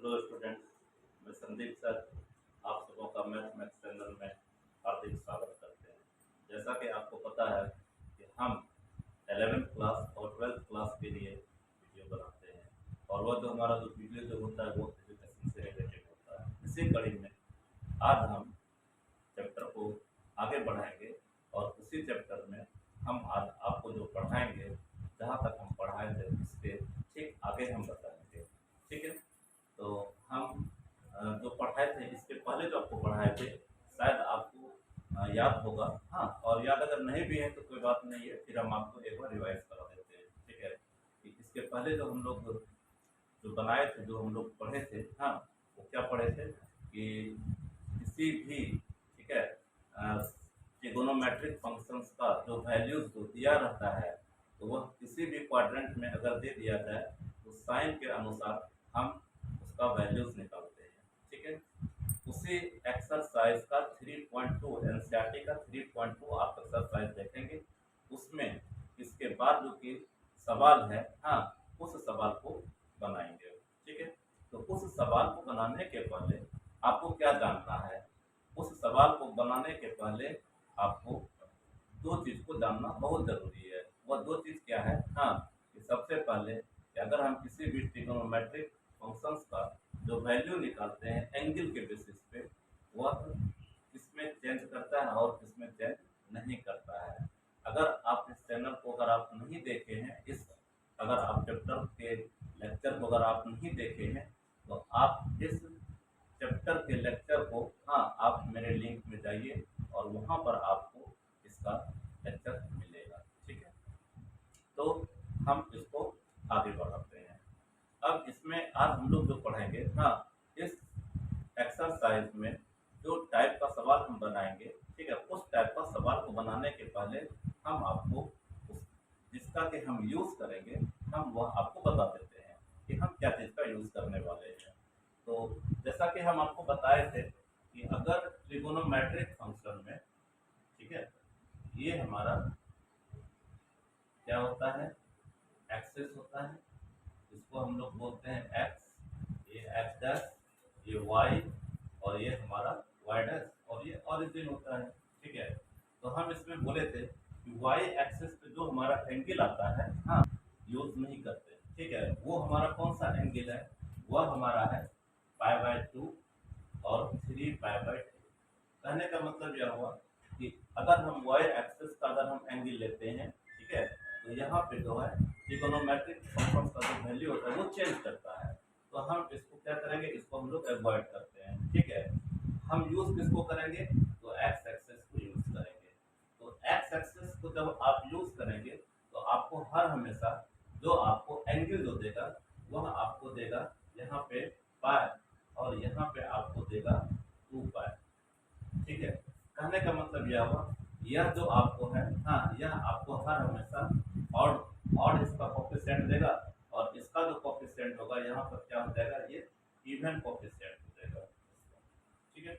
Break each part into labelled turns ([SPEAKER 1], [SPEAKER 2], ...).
[SPEAKER 1] Hello students, मैं Sandeep sir आप सबों का मैथमेटिक्स चैनल में हार्दिक स्वागत करते हैं। जैसा कि आपको पता है कि हम 11th क्लास और 12th क्लास के लिए वीडियो बनाते हैं और वह जो हमारा जो वीडियो जो होता है वो एजुकेशन से रिलेटेड होता है। इसी कड़ी में आज हम चैप्टर को आगे बढ़ाएंगे और उसी चैप्टर में हम आज आपको जो पढ़ाएंगे, जहाँ तक हम पढ़ाए थे उसके ठीक आगे हम बताएंगे। ठीक है, तो हम जो पढ़ाए थे इसके पहले जो आपको पढ़ाए थे शायद आपको याद होगा। हाँ, और याद अगर नहीं भी है तो कोई बात नहीं है, फिर हम आपको एक बार रिवाइज करा देते हैं। ठीक है, कि इसके पहले जो हम लोग जो बनाए थे, जो हम लोग पढ़े थे, हाँ, वो क्या पढ़े थे कि किसी भी, ठीक है, ट्रिगोनोमेट्रिक फंक्शंस का जो वैल्यूज जो दिया रहता है तो वह किसी भी क्वाड्रेंट में अगर दे दिया जाए तो साइन के अनुसार हम उसका वैल्यूज निकालते हैं। ठीक है, उसी एक्सरसाइज का 3.2 एनसीईआरटी का 3.2 आप एक्सरसाइज देखेंगे। उसमें इसके बाद जो कि सवाल है, हाँ, उस सवाल को बनाएंगे। ठीक है, तो उस सवाल को बनाने के पहले आपको क्या जानना है? उस सवाल को बनाने के पहले आपको दो चीज को जानना बहुत जरूरी है। वह दो चीज क्या है? हाँ, कि सबसे पहले कि अगर हम किसी भी ट्रिगोनोमेट्रिक फंक्शंस का जो वैल्यू निकालते हैं एंगल के बेसिस पे, वह किसमें चेंज करता है और किसमें चेंज नहीं करता है। अगर आप इस चैनल को अगर आप नहीं देखे हैं, अगर आप चैप्टर के लेक्चर को अगर आप नहीं देखे हैं तो आप इस चैप्टर के लेक्चर को, हाँ, आप मेरे लिंक में जाइए और वहाँ पर आपको इसका लेक्चर मिलेगा। ठीक है, तो हम इसको आगे बढ़ाते हैं। अब इसमें आज हम लोग जो पढ़ेंगे, हाँ, इस एक्सरसाइज में जो टाइप का सवाल हम बनाएंगे, ठीक है, उस टाइप का सवाल को बनाने के पहले हम आपको जिसका कि हम यूज करेंगे, हम वह आपको बता देते हैं कि हम क्या चीज़ का यूज करने वाले हैं। तो जैसा कि हम आपको बताए थे कि अगर ट्रिगोनोमेट्रिक फंक्शन में, ठीक है, ये हमारा क्या होता है, एक्सिस होता है, इसको हम लोग बोलते हैं एक्स, ये एक्स डैश, ये वाई और ये हमारा वाई डैश और ये ऑरिजिन होता है। ठीक है, तो हम इसमें बोले थे कि वाई एक्सिस पे जो हमारा एंगल आता है, हाँ, यूज नहीं करते। ठीक है, वो हमारा कौन सा एंगल है? वह हमारा है π/2 और 3π/2। कहने का मतलब यह हुआ कि अगर हम वाई एक्सिस का अगर हम एंगल लेते हैं, ठीक है, तो यहाँ पे जो है ट्रिगोनोमेट्रिक फंक्शन का जो वैल्यू होता है वो चेंज करता है। तो हम इसको क्या करेंगे, इसको हम लोग अवॉइड करते हैं। ठीक है, हम यूज किसको करेंगे? तो एक्स एक्सिस को यूज करेंगे। तो एक्स एक्सिस को जब आप यूज करेंगे तो आपको हर हमेशा जो आपको एंगल जो देगा वह आपको देगा यहाँ पे पाई और यहाँ पे आपको देगा 2π। ठीक है, कहने का मतलब यह हुआ, यह जो आपको है, हाँ, यह आपको हर हमेशा और इसका कोफिशिएंट देगा और इसका जो कोफिशिएंट होगा यहाँ पर क्या हो जाएगा, ये इवन कोफिशिएंट हो जाएगा। ठीक है,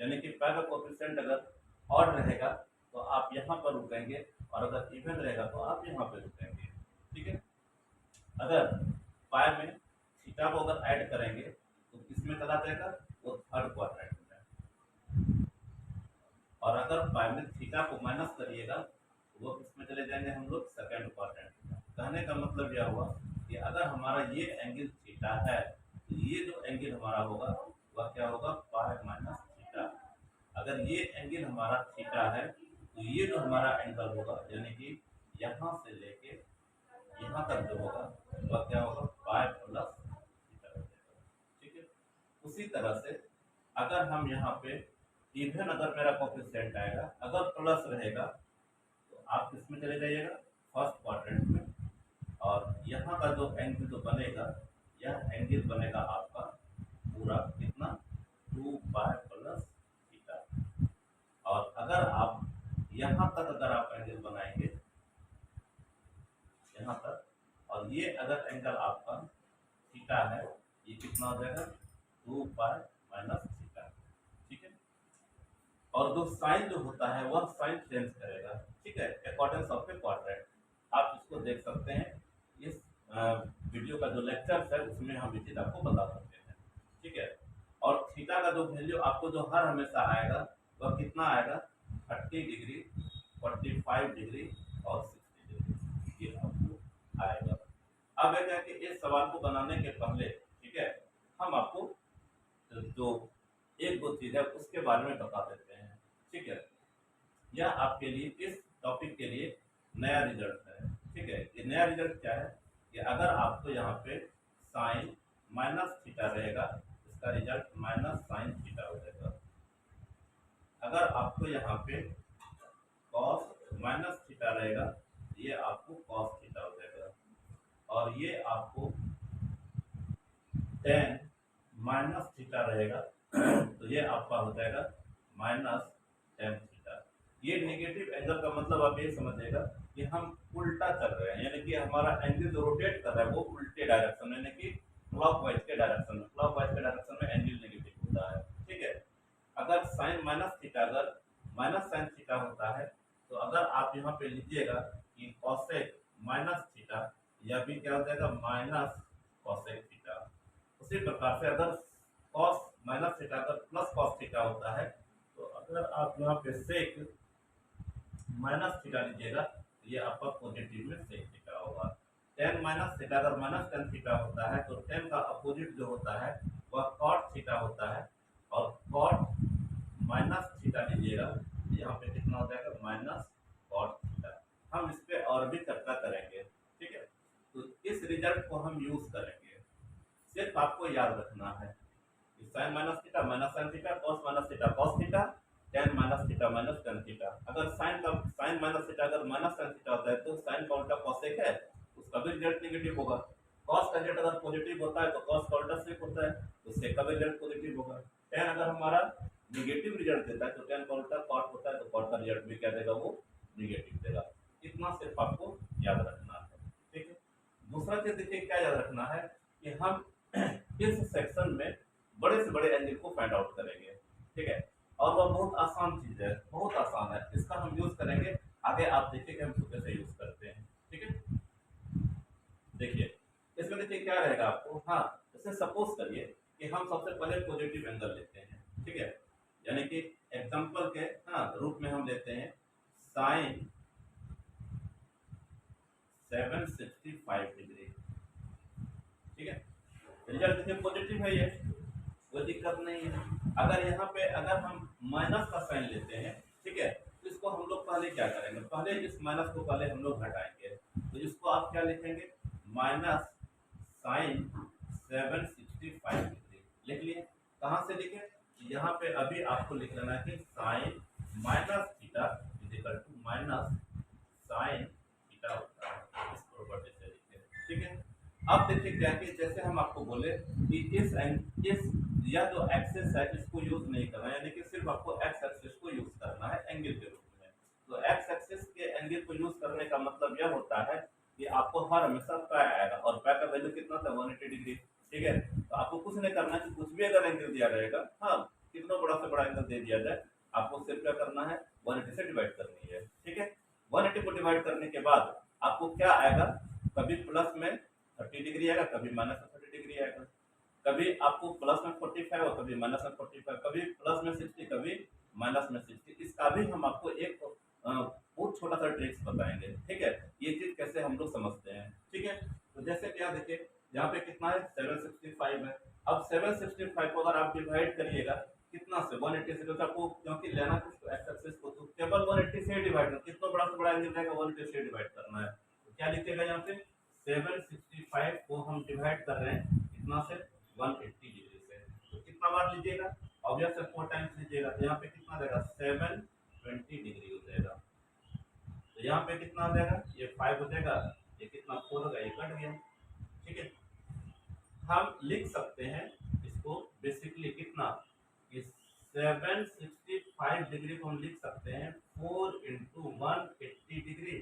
[SPEAKER 1] यानी कि पाई का कोफिशिएंट अगर ऑड रहेगा तो आप यहाँ पर रुकेंगे और अगर इवन रहेगा तो आप यहाँ पे रुकेंगे। ठीक है, अगर पाई में थीटा को अगर ऐड करेंगे तो किसमें चला जाएगा? वो थर्ड क्वाड्रेंट में। और अगर पाई में थीटा को माइनस करिएगा तो वो किसमें चले जाएंगे? हम लोग सेकंड क्वाड्रेंट में। कहने का मतलब यह हुआ कि अगर हमारा ये एंगल थीटा है तो ये जो एंगल हमारा होगा वह क्या होगा? Pi minus theta. अगर ये एंगल हमारा थीटा है तो ये जो हमारा एंगल होगा, यानी कि यहाँ से लेके यहाँ तक जो होगा वह क्या होगा? Pi plus theta. ठीक है, उसी तरह से अगर हम यहाँ पे इवन अगर मेरा कोफिशिएंट आएगा, अगर प्लस रहेगा तो आप किसमें चले जाइएगा? फर्स्ट क्वाड्रेंट में। और यहाँ का जो एंगल जो बनेगा, यह एंगल बनेगा आपका पूरा कितना? 2π प्लस थीटा। और अगर आप यहाँ तक अगर आप एंगल बनाएंगे यहाँ तक, और ये अगर एंगल आपका थीटा है, ये कितना हो जाएगा? 2π माइनस थीटा। ठीक है, और जो साइन जो होता है वह साइन चेंज करेगा। ठीक है, अकॉर्डिंग ऑफ ए क्वाड्रेंट। आप इसको देख सकते हैं, इस वीडियो का जो लेक्चर है उसमें हम ये चीज आपको बता सकते हैं। का जो वैल्यू आपको जो हर हमेशा आएगा वह कितना आएगा, 30 डिग्री, 45 डिग्री और 60 डिग्री, ये आपको आएगा। अब है कि इस सवाल को बनाने के पहले, ठीक है, हम आपको जो एक दो चीज है उसके बारे में बता देते हैं, ठीक है। यह आपके लिए इस टॉपिक के लिए नया रिजल्ट है, ठीक है। ये नया रिजल्ट क्या है कि अगर आपको यहाँ पे साइन माइनस थीटा रहेगा, इसका रिजल्ट माइनस साइन थीटा हो जाएगा। अगर आपको यहाँ पे कॉस माइनस थीटा रहेगा, ये आपको कॉस थीटा हो जाएगा। और ये आपको टेन माइनस थीटा रहेगा तो ये आपका हो जाएगा माइनस टेन थीटा। ये नेगेटिव एंगल का मतलब आप ये समझिएगा कि हम उल्टा चल रहे हैं, यानी कि हमारा एंगल जो रोटेट कर रहा है वो उल्टे डायरेक्शन में, यानी कि क्लॉकवाइज के डायरेक्शन में, क्लॉकवाइज के डायरेक्शन में एंगल नेगेटिव होता है, ठीक है। अगर साइन माइनस थीटा अगर माइनस साइन थीटा होता है तो अगर आप यहाँ पे लीजिएगा कि कॉसेक माइनस थीटा, यह भी क्या हो जाएगा माइनस कॉसेक थीटा। उसी प्रकार से अगर कॉस माइनस थीटा अगर प्लस कॉस थीटा होता है तो अगर आप यहाँ पे सेक माइनस थीटा लीजिएगा तो ये आपका पॉजिटिव में सेक थीटा होगा। टेन माइनस थीटा अगर माइनस टेन थीटा होता है तो टेन का अपोजिट जो होता है वह कॉट थीटा होता है, और कॉट माइनस थीटा लीजिएगा यहाँ पे कितना हो जाएगा माइनस कॉट थीटा। हम इस पे और भी चर्चा करेंगे, ठीक है। तो इस रिजल्ट को हम यूज करेंगे, सिर्फ आपको याद रखना है sine minus theta minus sine theta, cos minus theta cos theta, tan minus theta minus tan theta. अगर साइन माइनस थीटा अगर माइनस टेन थीटा होता है तो साइन का उल्टा कॉसेक है, उसका भी रिजल्ट नेगेटिव होगा। कॉस का रिजल्ट अगर पॉजिटिव होता है तो कॉस का उल्टा सेक होता है, तो सेक का भी रिजल्ट पॉजिटिव होगा। टेन अगर हमारा नेगेटिव रिजल्ट देता है तो टेन का उल्टा कॉट होता है, तो कॉट का रिजल्ट भी क्या देगा वो नेगेटिव देगा। इतना सिर्फ आपको याद रखना है, ठीक है। दूसरा चीज देखिए क्या याद रखना है कि हम इस सेक्शन में बड़े से बड़े एंगल को फाइंड आउट करेंगे, ठीक है। और वह बहुत आसान चीज है, बहुत आसान है, इसका हम यूज करेंगे। आगे आप देखिए कि हम इसको कैसे यूज करते हैं, ठीक है। देखिए इसमें देखिए क्या रहेगा आपको, हाँ जैसे सपोज करिए कि हम सबसे पहले पॉजिटिव एंगल लेते हैं, ठीक है। यानी कि एग्जांपल के रूप में हम लेते हैं साइन 765 डिग्री, ठीक है। रिजल्ट देखिए पॉजिटिव है, ये कोई दिक्कत नहीं है। अगर यहाँ पे अगर हम माइनस का साइन लेते हैं, ठीक है, तो इसको हम लोग पहले क्या करेंगे, पहले इस माइनस को पहले हम लोग हटाएंगे। तो इसको आप क्या लिखेंगे माइनस साइन 765 डिग्री लिख लिए। कहाँ से लिखे, यहाँ पे अभी आपको लिख लेना है कि sine minus theta is equal to minus sine theta होता है, इस प्रॉपर्टी से लिखे, ठीक है। अब देखिए क्या कि जैसे हम आपको बोले कि इस यह जो एक्सिस है इसको यूज नहीं करना है, यानी कि सिर्फ आपको एक्स एक्सिस को यूज करना है एंगल के रूप में। तो एक्स एक्सिस के एंगल को यूज करने का मतलब यह होता है कि आपको हर हमेशा पाई आएगा, और पाई का वैल्यू कितना था 180 डिग्री, ठीक है। तो आपको कुछ नहीं करना है, कुछ भी अगर एंगल दिया रहेगा, हाँ कितना बड़ा से बड़ा एंगल दे दिया जाए, आपको सिर्फ क्या करना है 180 से डिवाइड करनी है, ठीक है। 180 को डिवाइड करने के बाद आपको क्या आएगा, कभी प्लस में 30 डिग्री आएगा, कभी माइनस में 30 डिग्री आएगा, कभी आपको प्लस में 45 और कभी माइनस में 45, कभी प्लस में 60 कभी माइनस में 60। इसका भी हम आपको एक बहुत छोटा सा ट्रिक्स बताएंगे, ठीक है। ये चीज कैसे हम लोग समझते हैं, ठीक है। तो जैसे क्या देखिए यहाँ पे कितना है 765 है। अब 765 को अगर आप डिवाइड करिएगा कितना से 180 से, तो आपको क्योंकि लेना किसको एक्स एक्सिस को, तो केवल 180 से डिवाइड करना, कितना बड़ा से बड़ा एंगल रहेगा 180 से डिवाइड करना है। तो क्या लिखिएगा यहाँ पे 765 को हम डिवाइड कर रहे हैं कितना से 180 डिग्री से, तो कितना बार लीजिएगा, ऑब्वियस है 4 टाइम्स लीजिएगा, तो यहाँ पे कितना रहेगा 720 डिग्री हो जाएगा। तो यहाँ पे कितना हो जाएगा, ये 5 हो जाएगा, ये कितना 4 होगा, ये कट गया, ठीक है। हम लिख सकते हैं इसको बेसिकली कितना, ये 765 डिग्री को हम लिख सकते हैं 4 इंटू 180 डिग्री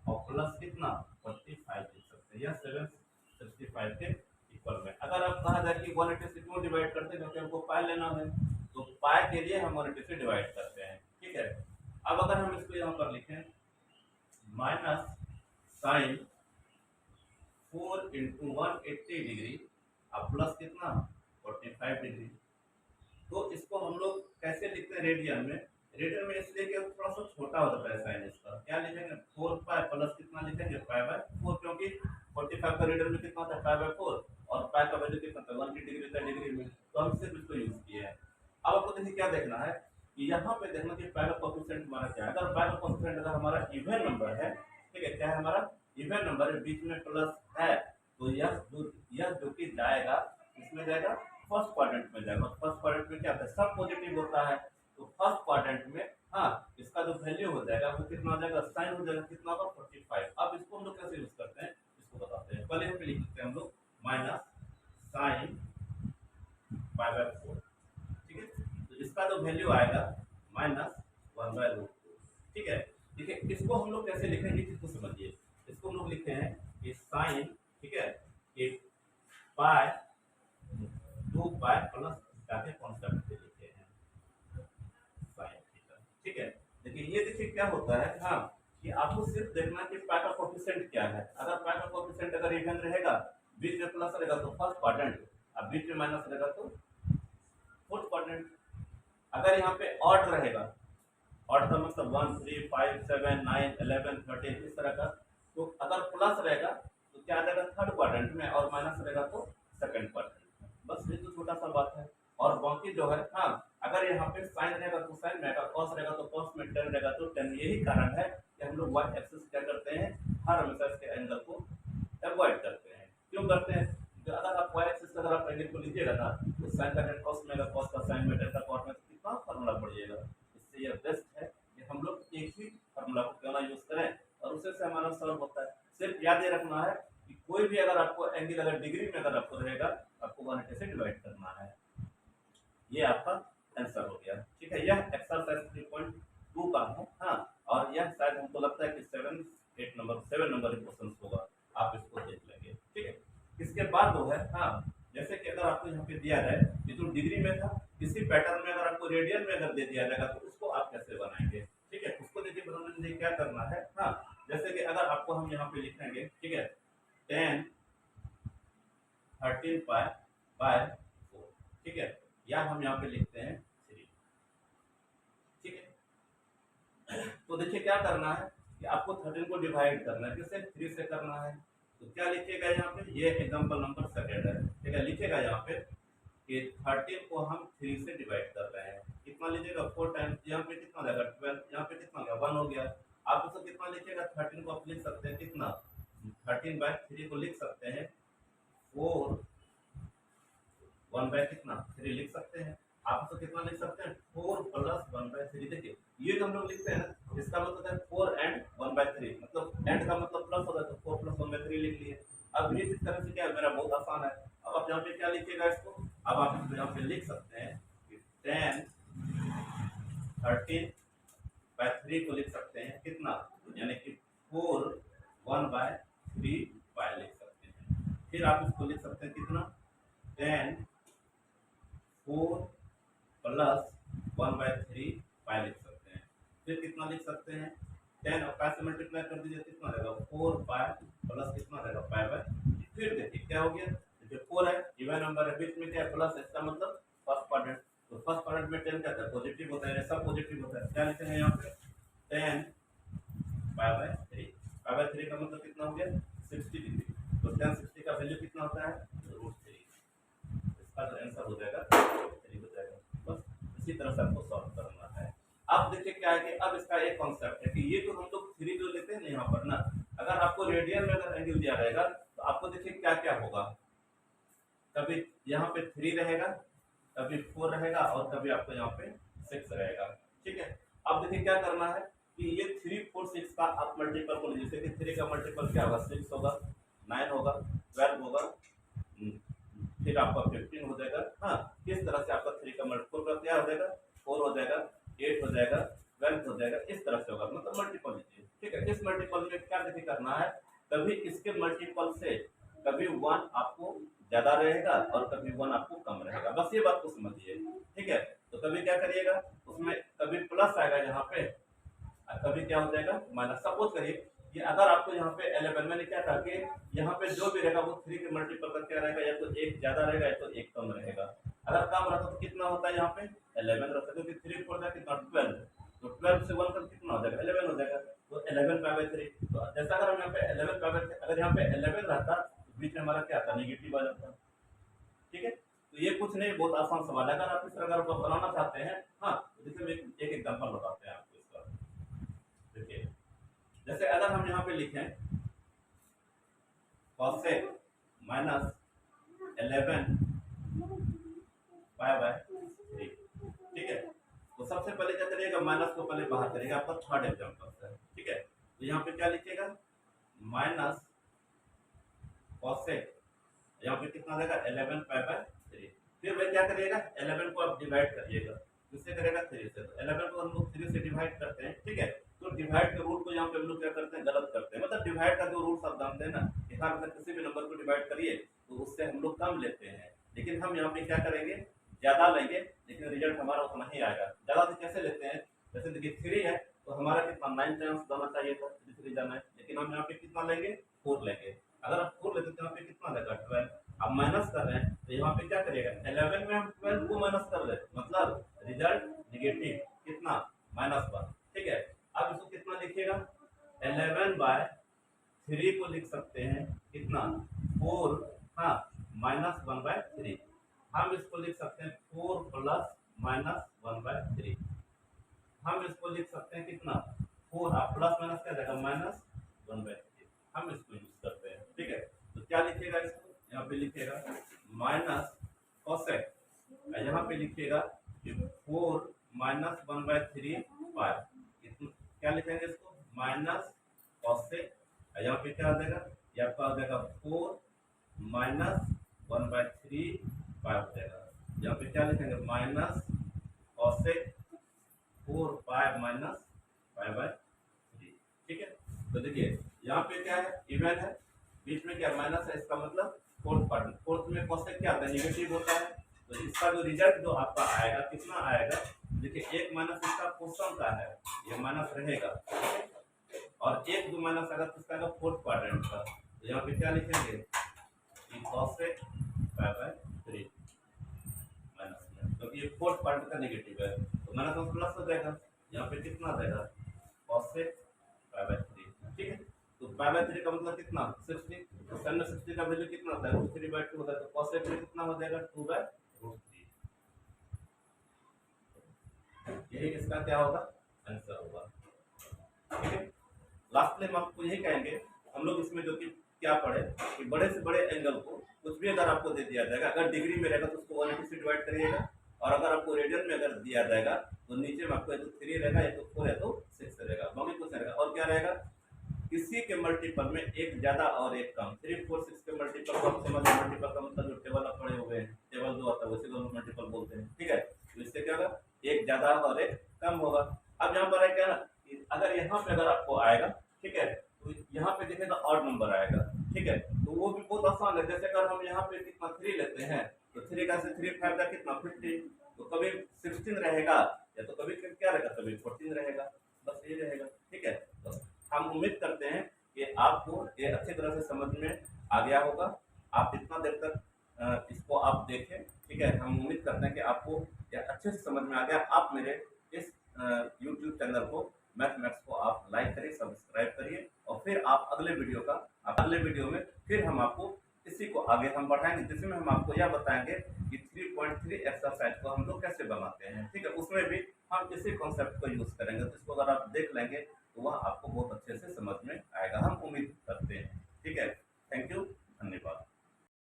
[SPEAKER 1] और प्लस कितना 45 लिख सकते हैं, यह 765 के इक्वल में। अगर आप कहा जाए कि 180 से क्यों डिवाइड करते हैं, क्योंकि हमको पाई लेना है, तो पाई के लिए हम 180 से डिवाइड करते हैं, ठीक है। अब अगर हम इसको यहाँ पर लिखें माइनस साइन 4 इंटू 180 डिग्री अब प्लस कितना 45 डिग्री, तो इसको हम लोग कैसे लिखते हैं रेडियन में? रेडियन में इसलिए कि थोड़ा सा छोटा होता है साइन इसका। क्या लिखेंगे? 4 पाई प्लस कितना लिखेंगे? पाई बाय 4, क्योंकि 45 का रेडियन में कितना होता है? पाई बाय 4, और पाई का वैल्यू कितना था? 1 की डिग्री था डिग्री में, तो हम सिर्फ इसको यूज किए हैं। अब आपको देखिए क्या देखना है कि यहाँ पे देखना कि पाई का कोएफिशिएंट हमारा क्या है। अगर पाई का कोएफिशिएंट अगर हमारा इवन नंबर है, ठीक है, क्या है हमारा? इवन नंबर है, बीच में प्लस है, तो यह जो कि जाएगा इसमें जाएगा फर्स्ट क्वाड्रेंट में जाएगा। फर्स्ट क्वाड्रेंट में क्या होता है? सब पॉजिटिव होता है, तो फर्स्ट क्वाड्रेंट में हाँ इसका जो वैल्यू हो जाएगा वो कितना हो जाएगा? साइन हो जाएगा, कितना होगा? 45। अब इसको हम लोग कैसे यूज करते हैं इसको बताते हैं। पहले हम लिख सकते हैं हम लोग माइनस साइन पाई बाय 4, ठीक है। तो इसका जो वैल्यू आएगा -1/√2, ठीक है। ठीक है, इसको हम लोग कैसे लिखेंगे इसको समझिए। इसको हम लोग लिखते हैं कि साइन, ठीक है, कि पाई 2 पाई प्लस काफी कॉन्स्टेंट से लिखे हैं साइन थीटा, ठीक है। देखिए ये देखिए क्या होता है, हाँ, कि आपको सिर्फ देखना कि पाई का कोएफिशिएंट क्या है। अगर पाई का कोएफिशिएंट अगर इवन रहेगा, बीच में प्लस रहेगा तो फर्स्ट क्वाड्रेंट, अब बीच में माइनस रहेगा तो फोर्थ क्वाड्रेंट। अगर यहाँ पे ऑड रहेगा, ऑड का मतलब 1 3 5 7 9 11 13 इस तरह का, तो अगर प्लस रहेगा तो क्या आ जाएगा? थर्ड क्वाड्रेंट में, और माइनस रहेगा तो सेकंड क्वाड्रेंट में। बस ये तो छोटा सा बात है। और बाकी जो है, हाँ, अगर यहाँ पे साइन रहेगा तो साइन रहेगा, कॉस रहेगा तो कॉस में, टेन रहेगा तो टेन। यही कारण है कि हम लोग वाई एक्सिस क्या करते हैं, हर हमेशा इसके एंगल को अवॉइड करते हैं। क्यों करते हैं? तो अगर आप वाई एक्सिस अगर आप एंगल को लीजिएगा ना, तो साइन का टेन कॉस में, कॉस का साइन में, टेन का कॉस में, तो कितना फॉर्मूला पड़ जाएगा। इससे यह बेस्ट है कि हम लोग एक ही फॉर्मूला को क्यों ना यूज करें, और उससे से हमारा सॉल्व होता है। सिर्फ याद ये रखना है कि कोई भी अगर आपको एंगल अगर डिग्री में अगर आपको रहेगा, आपको 180 से डिवाइड करना है। ये आपका आंसर हो गया, ठीक है। यह एक्सरसाइज 3.2 का है, हाँ, और यह शायद हमको लगता है कि 7 नंबर क्वेश्चन होगा, आप इसको देख लेंगे, ठीक है। इसके बाद जो है, हाँ, जैसे कि अगर आपको यहाँ पे दिया जाए ये तो डिग्री में था, इसी पैटर्न में अगर आपको रेडियन में अगर दे दिया जाएगा तो उसको आप कैसे बनाएंगे, ठीक है। उसको देखिए बनाने के लिए क्या करना है, हाँ, जैसे कि अगर आपको हम यहाँ पे लिखेंगे, ठीक है, 10 13 पाई बाय 4, ठीक है, या हम यहाँ पे लिखते हैं 3, ठीक है। तो देखिए क्या करना है कि आपको 13 को डिवाइड करना है, किससे? 3 से करना है। तो क्या लिखिएगा यहाँ पे? ये एग्जांपल नंबर सेकंड है, ठीक है। लिखिएगा यहाँ पे कि 13 को हम 3 से डिवाइड कर रहे हैं। कितना लीजिएगा? 4 टाइम्स, यहाँ पे कितना हो जाएगा? 12, यहाँ पे कितना हो गया? 1 हो गया। आप उसको कितना लिखिएगा? 13 को आप लिख सकते हैं कितना? 13/3 को लिख सकते हैं 4, 1/, कितना? 3 लिख सकते हैं। आप उसको कितना लिख सकते हैं? 4 प्लस 1/3। देखिए ये जो हम लोग लिखते हैं ना, इसका मतलब है 4 एंड 1/3, मतलब एंड का मतलब प्लस होगा, तो 4 प्लस 1/3 लिख लिए। अब ये जिस तरह से क्या है, मेरा बहुत आसान है। अब आप यहाँ पे क्या लिखिएगा इसको? अब आप इसको यहाँ पे लिख सकते हैं कि 10 13/3 को लिख सकते हैं कितना? यानी कि 4 1/3 पाई लिख सकते हैं। फिर आप इसको लिख सकते हैं कितना? 10 4 प्लस 1/3 पाई लिख सकते हैं। फिर कितना लिख सकते हैं? 10 और पाई से मल्टीप्लाई कर दीजिए, कितना रहेगा? 4 पाई प्लस कितना रहेगा? पाई/। फिर देखिए क्या हो गया, देखिए 4 है, इवन नंबर है, बीच में क्या है? प्लस, इसका मतलब फर्स्ट क्वाड्रेंट। तो फर्स्ट क्वाड्रेंट में 10 क्या होता है? पॉजिटिव होता है, सब पॉजिटिव होता है। क्या लिखेंगे यहाँ पे? 10 पाई/3। पाई/3 का मतलब कितना हो गया? 60 डिग्री। तो tan 60 का वैल्यू कितना होता है? √3। इसका जो आंसर हो जाएगा 3 हो जाएगा। बस इसी तरह से आपको सॉल्व करना है। अब देखिए क्या है कि अब इसका एक कॉन्सेप्ट है कि ये जो हम लोग 3 जो लेते हैं ना यहाँ पर ना, अगर आपको रेडियन में अगर एंगल दिया रहेगा तो आपको देखिए क्या क्या होगा। कभी यहाँ पे 3 रहेगा, कभी 4 रहेगा, और कभी आपको यहाँ पे 6 रहेगा, ठीक है। अब देखिए क्या करना है कि ये 3 4 6 का आप मल्टीपल को लीजिए, जैसे कि 3 का मल्टीपल क्या होगा? 6 होगा, 9 होगा, 12 होगा, फिर आपका 15 हो जाएगा। हाँ, किस तरह से आपका 3 का मल्टीपल का क्या हो जाएगा? 4 हो जाएगा, 8 हो जाएगा, 12 हो जाएगा, इस तरह से होगा, मतलब मल्टीपल लीजिए, ठीक है। इस मल्टीपल में क्या देखिए करना है, कभी इसके मल्टीपल से कभी 1 आपको ज्यादा रहेगा और कभी 1 आपको कम रहेगा, बस ये बात को समझिए, ठीक है। तो कभी क्या करिएगा, उसमें कभी प्लस आएगा यहाँ पे, कभी क्या हो जाएगा? माइनस। सपोज करिए कि अगर आपको यहाँ पे 11, मैंने क्या कहा कि यहाँ पे जो भी रहेगा वो 3 के मल्टीपल का क्या रहेगा? या तो 1 ज्यादा रहेगा या तो 1 कम रहेगा। अगर अगर कम रहता तो कितना होता है यहाँ पे 11 रहता, क्योंकि 3 4 जा कितना 12, तो 12 से 1 कर कितना हो जाएगा 11 हो जाएगा, तो 11 पाई बाई 3। तो जैसा अगर हम यहाँ पे 11 पाई बाई 3, अगर यहाँ पे 11 रहता तो बीच में हमारा क्या आता नेगेटिव आ जाता। ठीक है, तो ये कुछ नहीं, बहुत आसान सवाल है। अगर आप इस तरह अगर बनाना चाहते हैं, हाँ, तो देखिए एक एग्जाम्पल बताते हैं आपको इसका। देखिए जैसे अगर हम यहाँ पे लिखें cosec माइनस 11 पाई बाय 3, ठीक है, तो सबसे पहले क्या करिएगा, माइनस को पहले बाहर करिएगा, आपका थर्ड एग्जाम्पल है। ठीक है, तो यहाँ पे क्या लिखिएगा, माइनस cosec, यहाँ पे कितना आ जाएगा 11 पाई बाय 3। फिर वह क्या करिएगा, 11 को आप डिवाइड करिएगा, किससे करेगा 3 से, तो 11 को हम लोग 3 से डिवाइड करते हैं। ठीक है, तो डिवाइड के रूल को यहाँ पे हम लोग क्या करते हैं, गलत करते हैं। मतलब डिवाइड का जो रूल आप जानते हैं ना, यहाँ मतलब किसी भी नंबर को डिवाइड करिए तो उससे हम लोग कम लेते हैं, लेकिन हम यहाँ पे क्या करेंगे, ज्यादा लेंगे, लेकिन रिजल्ट हमारा उतना ही आएगा। ज्यादा से कैसे लेते हैं, जैसे देखिए 3 है तो हमारा कितना 9 चांस जाना चाहिए था, 3 जाना है, लेकिन हम यहाँ पे कितना लेंगे 4 लेंगे। अगर आप 4 लेते तो यहाँ पे कितना लेगा 12। अब माइनस कर रहे हैं तो यहाँ पे क्या करिएगा, 11 में हम 12 को माइनस कर रहे हैं, मतलब रिजल्ट निगेटिव, कितना -1। ठीक है, अब इसको कितना लिखिएगा, 11 बाय 3 को लिख सकते हैं कितना 4, हाँ, -1 बाय 3। हम इसको लिख सकते हैं 4 प्लस -1 बाय 3। हम इसको लिख सकते हैं कितना 4, अब प्लस माइनस क्या जाएगा -1 बाय 3। हम इसको यूज करते हैं। ठीक है, तो क्या लिखिएगा, इसको यहाँ पे लिखिएगा माइनस cosec, यहाँ पे लिखिएगा 4 -1 बाय 3 पाई, क्या लिखेंगे इसको माइनस cosec, यहाँ पे क्या आ जाएगा, ये आपका आ जाएगा 4 -1 बाय 3 पाई हो जाएगा। यहाँ पे क्या लिखेंगे minus cosec 4 pi minus pi by 3। ठीक है, तो देखिए यहाँ पे क्या है, इवन है, बीच में क्या माइनस है, इसका मतलब फोर्थ पार्ट, फोर्थ में cosec क्या आता है निगेटिव होता है, तो इसका जो रिजल्ट जो आपका आएगा कितना आएगा, देखिए एक माइनस इसका क्वेश्चन का है, ये माइनस रहेगा, और एक जो माइनस आएगा तो इसका आएगा फोर्थ क्वाड्रेंट का, तो यहाँ पे क्या लिखेंगे cosec पाई बाय 3 माइनस में, क्योंकि ये फोर्थ क्वाड्रेंट का नेगेटिव है, तो माइनस में प्लस हो जाएगा, यहाँ पे कितना आ जाएगा cosec पाई बाय 3। ठीक है, तो पाई बाय 3 का मतलब कितना 60, तो sin 60 का वैल्यू कितना होता है √3/2 होता है, तो cosec में कितना हो जाएगा 2/√3। यही इसका क्या होगा आंसर होगा। ठीक है, लास्ट में हम आपको यही कहेंगे, हम लोग इसमें जो कि क्या पढ़े कि बड़े से बड़े एंगल को कुछ भी अगर आपको दे दिया जाएगा, अगर डिग्री में रहेगा तो उसको 180 से डिवाइड करिएगा, और अगर आपको रेडियन में अगर दिया जाएगा तो नीचे में आपको 3 रहेगा, या तो 4 है तो 6 रहेगा, बाकी कुछ नहीं रहेगा। और क्या रहेगा, किसी के मल्टीपल में एक ज्यादा और एक कम, 3 4 6 के मल्टीपल को समझ, मल्टीपल का मतलब जो टेबल आप पढ़े हुए हैं, टेबल जो होता है उसी को मल्टीपल बोलते हैं। ठीक है, तो इससे क्या होगा, एक ज्यादा और एक कम होगा। अब यहाँ पर है क्या ना, अगर यहाँ पे अगर आपको आएगा, ठीक है, तो यहाँ पे देखेगा ऑड नंबर आएगा। ठीक है, तो वो भी बहुत आसान है, जैसे अगर हम यहाँ पे कितना 3 लेते हैं, तो 3 का से 3 5 का कितना 50, तो कभी 16 रहेगा, या तो कभी क्या रहेगा, कभी 14 रहेगा, बस ये रहेगा। ठीक है, तो हम उम्मीद करते हैं कि आपको ये अच्छी तरह से समझ में आ गया होगा। आप इतना देर तक इसको आप देखें। ठीक है, हम उम्मीद करते हैं कि आपको ये अच्छे से समझ में आ गया। आप मेरे इस यूट्यूब चैनल को मैथमेटिक्स को आप लाइक करिए, सब्सक्राइब करिए, और फिर आप अगले वीडियो में फिर हम आपको इसी को आगे हम बढ़ाएंगे, जिसमें हम आपको यह बताएंगे कि 3.3 एक्सरसाइज को हम लोग कैसे बनाते हैं। ठीक है, उसमें भी हम इसी कॉन्सेप्ट को यूज करेंगे, तो इसको अगर आप देख लेंगे